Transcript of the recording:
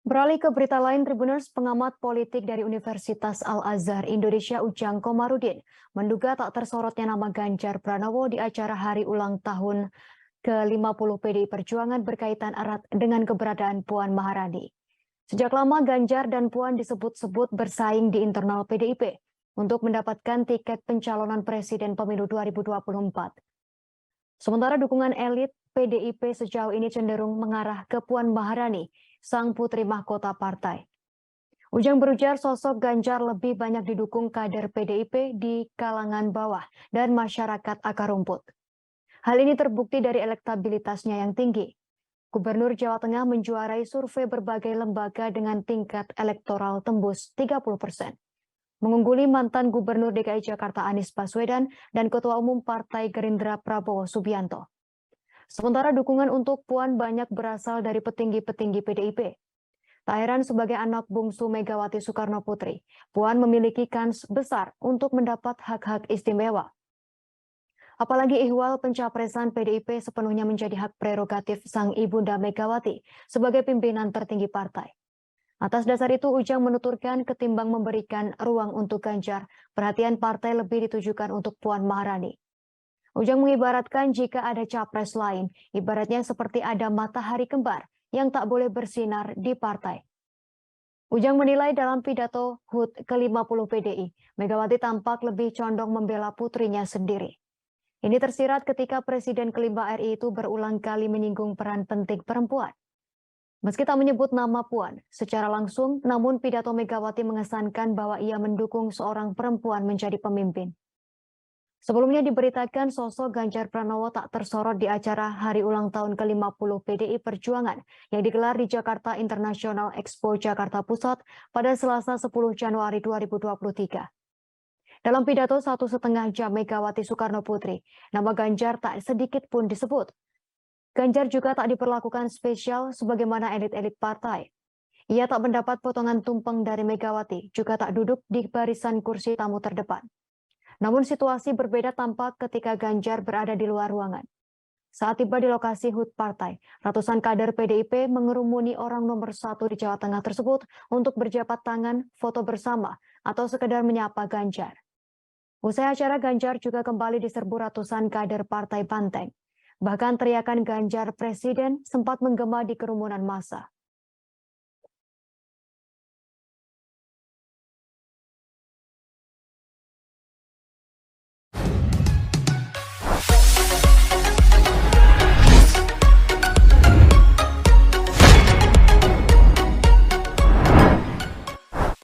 Beralih ke berita lain, Tribuners, pengamat politik dari Universitas Al-Azhar Indonesia Ujang Komarudin menduga tak tersorotnya nama Ganjar Pranowo di acara hari ulang tahun ke-50 PDI Perjuangan berkaitan erat dengan keberadaan Puan Maharani. Sejak lama Ganjar dan Puan disebut-sebut bersaing di internal PDIP untuk mendapatkan tiket pencalonan Presiden Pemilu 2024. Sementara dukungan elit PDIP sejauh ini cenderung mengarah ke Puan Maharani, sang putri mahkota partai. Ujang berujar sosok Ganjar lebih banyak didukung kader PDIP di kalangan bawah dan masyarakat akar rumput. Hal ini terbukti dari elektabilitasnya yang tinggi. Gubernur Jawa Tengah menjuarai survei berbagai lembaga dengan tingkat elektoral tembus 30%. Mengungguli mantan Gubernur DKI Jakarta Anies Baswedan dan Ketua Umum Partai Gerindra Prabowo Subianto. Sementara dukungan untuk Puan banyak berasal dari petinggi-petinggi PDIP. Tak heran sebagai anak bungsu Megawati Soekarno Putri, Puan memiliki kans besar untuk mendapat hak-hak istimewa. Apalagi ihwal pencapresan PDIP sepenuhnya menjadi hak prerogatif sang ibunda Megawati sebagai pimpinan tertinggi partai. Atas dasar itu, Ujang menuturkan ketimbang memberikan ruang untuk Ganjar, perhatian partai lebih ditujukan untuk Puan Maharani. Ujang mengibaratkan jika ada capres lain, ibaratnya seperti ada matahari kembar yang tak boleh bersinar di partai. Ujang menilai dalam pidato HUT ke-50 PDI, Megawati tampak lebih condong membela putrinya sendiri. Ini tersirat ketika Presiden kelima RI itu berulang kali menyinggung peran penting perempuan. Meski tak menyebut nama Puan secara langsung, namun pidato Megawati mengesankan bahwa ia mendukung seorang perempuan menjadi pemimpin. Sebelumnya diberitakan sosok Ganjar Pranowo tak tersorot di acara hari ulang tahun ke-50 PDI Perjuangan yang digelar di Jakarta International Expo Jakarta Pusat pada Selasa 10 Januari 2023. Dalam pidato 1,5 jam Megawati Soekarno Putri, nama Ganjar tak sedikit pun disebut. Ganjar juga tak diperlakukan spesial sebagaimana elit-elit partai. Ia tak mendapat potongan tumpeng dari Megawati, juga tak duduk di barisan kursi tamu terdepan. Namun situasi berbeda tampak ketika Ganjar berada di luar ruangan. Saat tiba di lokasi HUT partai, ratusan kader PDIP mengerumuni orang nomor 1 di Jawa Tengah tersebut untuk berjabat tangan, foto bersama, atau sekedar menyapa Ganjar. Usai acara, Ganjar juga kembali diserbu ratusan kader Partai Banteng. Bahkan teriakan Ganjar Presiden sempat menggema di kerumunan massa.